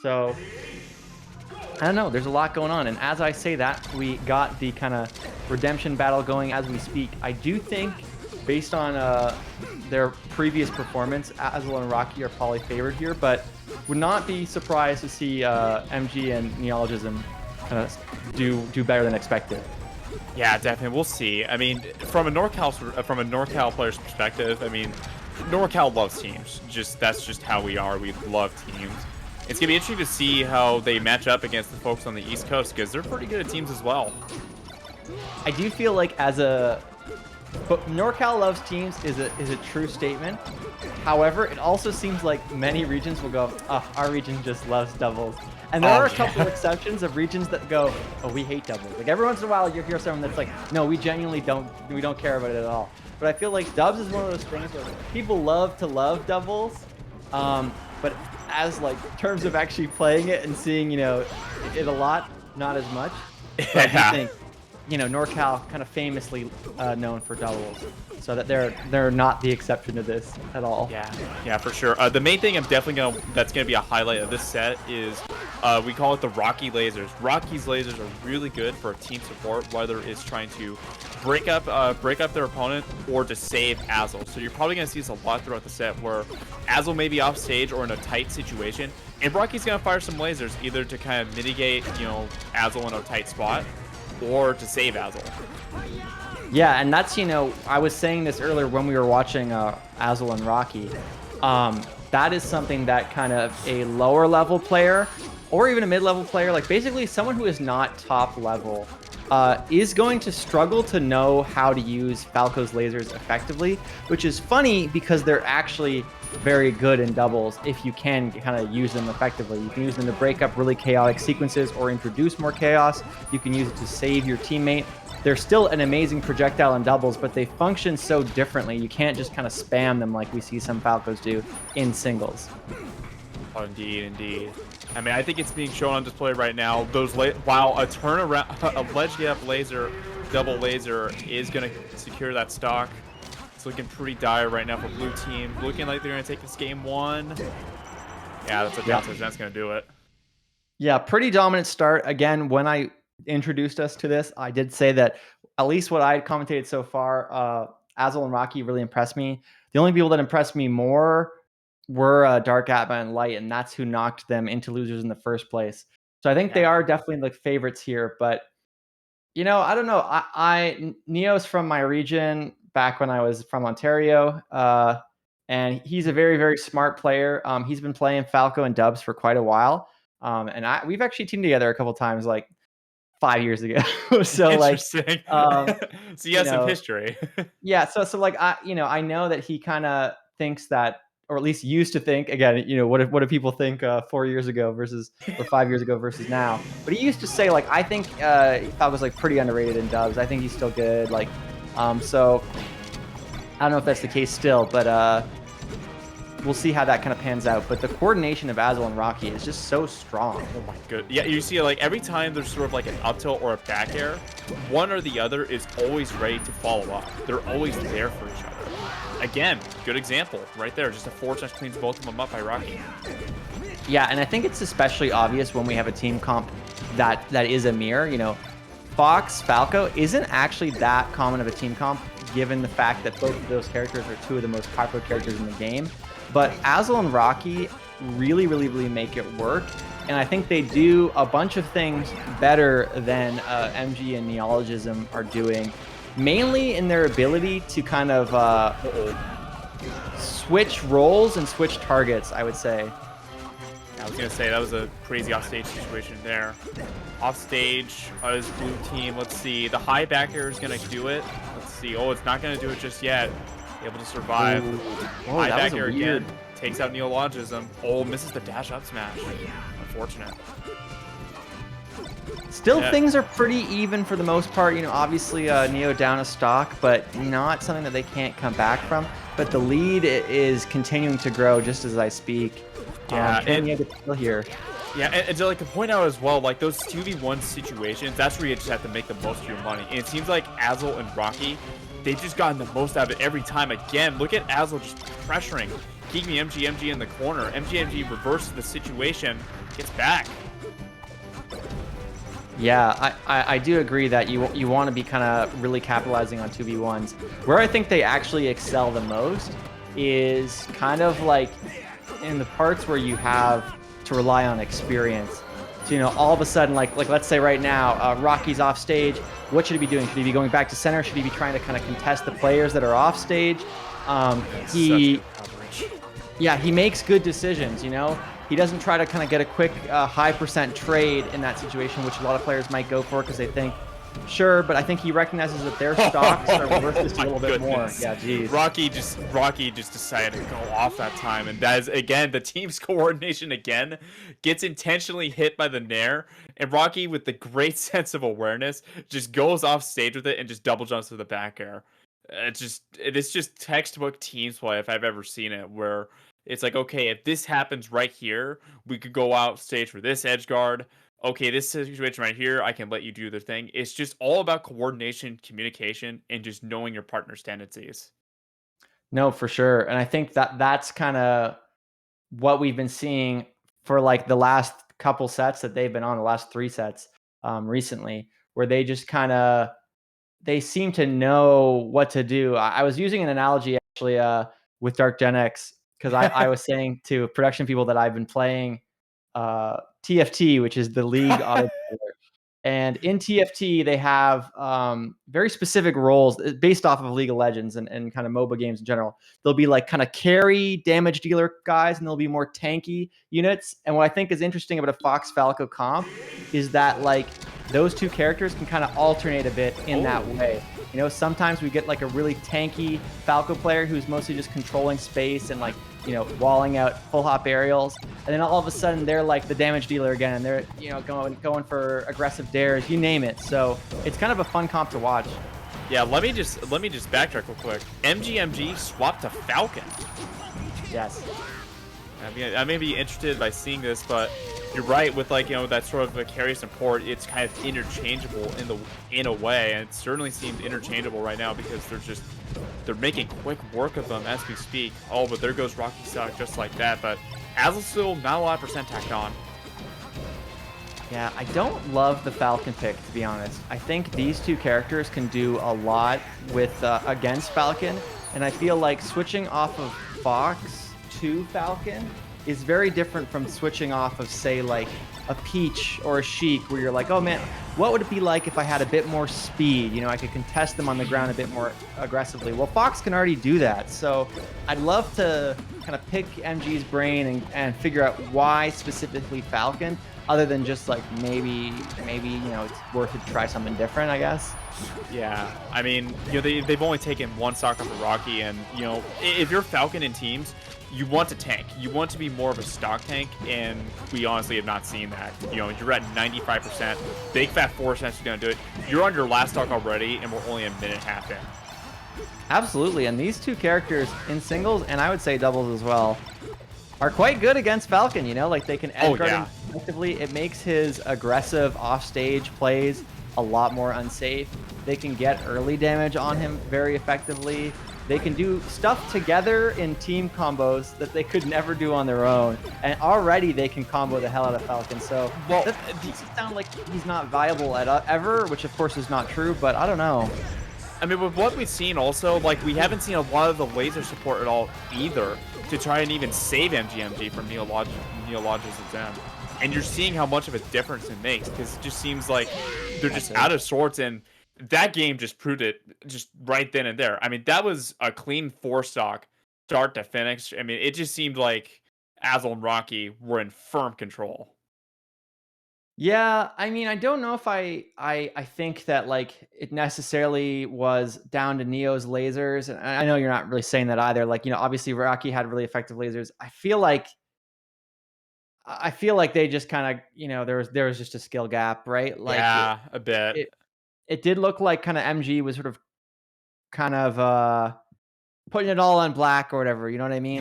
So I don't know. There's a lot going on, and as I say that, we got the kind of redemption battle going as we speak. I do think, based on their previous performance, Azel and Rocky are probably favored here, but would not be surprised to see MG and Neologism kind of do better than expected. Yeah, definitely. We'll see. I mean, from a NorCal player's perspective, I mean, NorCal loves teams. That's just how we are. We love teams. It's gonna be interesting to see how they match up against the folks on the East Coast because they're pretty good at teams as well. I do feel like but NorCal loves teams is a true statement. However, it also seems like many regions will go, oh, our region just loves doubles. And there are a couple of exceptions of regions that go, oh, we hate doubles. Like every once in a while you hear someone that's like, no, we genuinely don't care about it at all. But I feel like dubs is one of those things where people love to love doubles. But as like terms of actually playing it and seeing, it a lot, not as much. But I do think, NorCal kind of famously known for doubles, so that they're not the exception to this at all. Yeah, for sure. The main thing that's gonna be a highlight of this set is we call it the Rocky lasers. Rocky's lasers are really good for team support, whether it's trying to break up their opponent or to save Azel. So you're probably gonna see this a lot throughout the set where Azel may be off stage or in a tight situation, and Rocky's gonna fire some lasers either to kind of mitigate, Azel in a tight spot, or to save Azel. Yeah, and that's, I was saying this earlier when we were watching Azel and Rocky. That is something that kind of a lower level player or even a mid-level player, like basically someone who is not top level, is going to struggle to know how to use Falco's lasers effectively, which is funny because they're actually very good in doubles if you can kind of use them effectively. You can use them to break up really chaotic sequences or introduce more chaos. You can use it to save your teammate. They're still an amazing projectile in doubles, but they function so differently. You can't just kind of spam them like we see some Falcos do in singles. Oh, indeed. I mean, I think it's being shown on display right now. While a turnaround, a ledge get up laser, double laser is going to secure that stock. It's looking pretty dire right now for blue team. Looking like they're going to take this game one. Yeah, that's a downside. That's going to do it. Yeah, pretty dominant start. Again, when I introduced us to this, I did say that at least what I had commentated so far, Azel and Rocky really impressed me. The only people that impressed me more were Dark Atma and Light, and that's who knocked them into losers in the first place. So I think they are definitely the favorites here. But I don't know. Neo's from my region back when I was from Ontario, and he's a very, very smart player. He's been playing Falco and dubs for quite a while, and we've actually teamed together a couple times, like 5 years ago. So interesting. So you have some history. Yeah. So like I know that he kind of thinks that, or at least used to think, again, what do people think 4 years ago or 5 years ago versus now? But he used to say, like, I think Falco's like pretty underrated in dubs. I think he's still good. Like, so I don't know if that's the case still, but we'll see how that kind of pans out. But the coordination of Azel and Rocky is just so strong. Oh my god. Yeah, you see, like, every time there's sort of like an up tilt or a back air, one or the other is always ready to follow up. They're always there for each other. Again, good example right there. Just a forward smash cleans both of them up by Rocky. Yeah, and I think it's especially obvious when we have a team comp that is a mirror. Fox, Falco isn't actually that common of a team comp, given the fact that both of those characters are two of the most popular characters in the game. But Azel and Rocky really, really, really make it work. And I think they do a bunch of things better than MG and Neologism are doing, mainly in their ability to kind of switch roles and switch targets, I would say. I was going to say, that was a crazy offstage situation there. Offstage is blue team. Let's see. The high back air is going to do it. Let's see. Oh, it's not going to do it just yet. Able to survive. Oh, high back air again. Takes out Neologism. Oh, misses the dash up smash. Unfortunate. Still, things are pretty even for the most part. Obviously Neo down a stock, but not something that they can't come back from. But the lead is continuing to grow just as I speak. Yeah, and you get still here. Yeah, and to point out as well, like those 2v1 situations, that's where you just have to make the most of your money. And it seems like Azel and Rocky, they've just gotten the most out of it every time. Again, look at Azel just pressuring keeping mgmg in the corner. mgmg reverses the situation, gets back. Yeah, I do agree that you want to be kind of really capitalizing on 2v1s. Where I think they actually excel the most is kind of like in the parts where you have to rely on experience. So, all of a sudden, like let's say right now, Rocky's off stage. What should he be doing? Should he be going back to center? Should he be trying to kind of contest the players that are off stage? That's such He good coverage. Yeah, he makes good decisions. He doesn't try to kind of get a quick high percent trade in that situation, which a lot of players might go for because they think, sure, but I think he recognizes that their stocks are worth just a My little bit more. goodness. Yeah, geez. Rocky just decided to go off that time, and that is again the team's coordination again gets intentionally hit by the nair, and Rocky with the great sense of awareness just goes off stage with it and just double jumps to the back air. It's just textbook team play if I've ever seen it, where it's like, okay, if this happens right here, we could go out stage for this edge guard. Okay, this situation right here, I can let you do the thing. It's just all about coordination, communication, and just knowing your partner's tendencies. No, for sure. And I think that that's kind of what we've been seeing for like the last couple sets that they've been on, the last 3 sets recently, where they just kind of they seem to know what to do. I was using an analogy actually with Dark Gen X because I was saying to production people that I've been playing TFT, which is the League Auto. And in TFT, they have very specific roles based off of League of Legends and kind of MOBA games in general. There'll be like kind of carry damage dealer guys, and there'll be more tanky units. And what I think is interesting about a Fox Falco comp is that like those two characters can kind of alternate a bit in that way. Sometimes we get like a really tanky Falco player who's mostly just controlling space and like walling out full hop aerials, and then all of a sudden they're like the damage dealer again, and they're going for aggressive dares, you name it. So it's kind of a fun comp to watch. Yeah, let me just backtrack real quick. mgmg swapped to Falcon. Yes. I mean, I may be interested by seeing this, but you're right with like that sort of a carry support. It's kind of interchangeable in a way, and it certainly seems interchangeable right now because they're making quick work of them as we speak. Oh, but there goes Rocky stock just like that. But Azel still not a lot of percent tacked on. Yeah, I don't love the Falcon pick, to be honest. I think these two characters can do a lot with against Falcon, and I feel like switching off of Fox to Falcon is very different from switching off of, say, like a Peach or a Sheik, where you're like, oh man, what would it be like if I had a bit more speed? I could contest them on the ground a bit more aggressively. Well, Fox can already do that, so I'd love to kind of pick MG's brain and figure out why specifically Falcon, other than just like maybe it's worth it to try something different, I guess. Yeah, I mean, they've only taken one stock off of Rocky, and if you're Falcon in teams, you want to tank. You want to be more of a stock tank, and we honestly have not seen that. You're at 95%. Big Fat 4 cents is going to do it. You're on your last stock already, and we're only a minute and a half in. Absolutely, and these two characters in singles, and I would say doubles as well, are quite good against Falcon. Like they can edge guard him effectively. It makes his aggressive offstage plays a lot more unsafe. They can get early damage on him very effectively. They can do stuff together in team combos that they could never do on their own. And already they can combo the hell out of Falcon. So, well, it sounds like he's not viable at ever, which of course is not true, but I don't know. I mean, with what we've seen also, like, we haven't seen a lot of the laser support at all either to try and even save mgmg from Neologism. And you're seeing how much of a difference it makes, because it just seems like they're just out of sorts, and that game just proved it just right then and there. I mean, that was a clean 4-stock start to finish. I mean, it just seemed like Azel and Rocky were in firm control. Yeah, I mean, I don't know if I think that like it necessarily was down to Neo's lasers, and I know you're not really saying that either. Like, obviously Rocky had really effective lasers. I feel like they just kind of, there was just a skill gap, right? Like Yeah, a bit. it did look like kind of MG was sort of kind of putting it all on black or whatever, you know what I mean?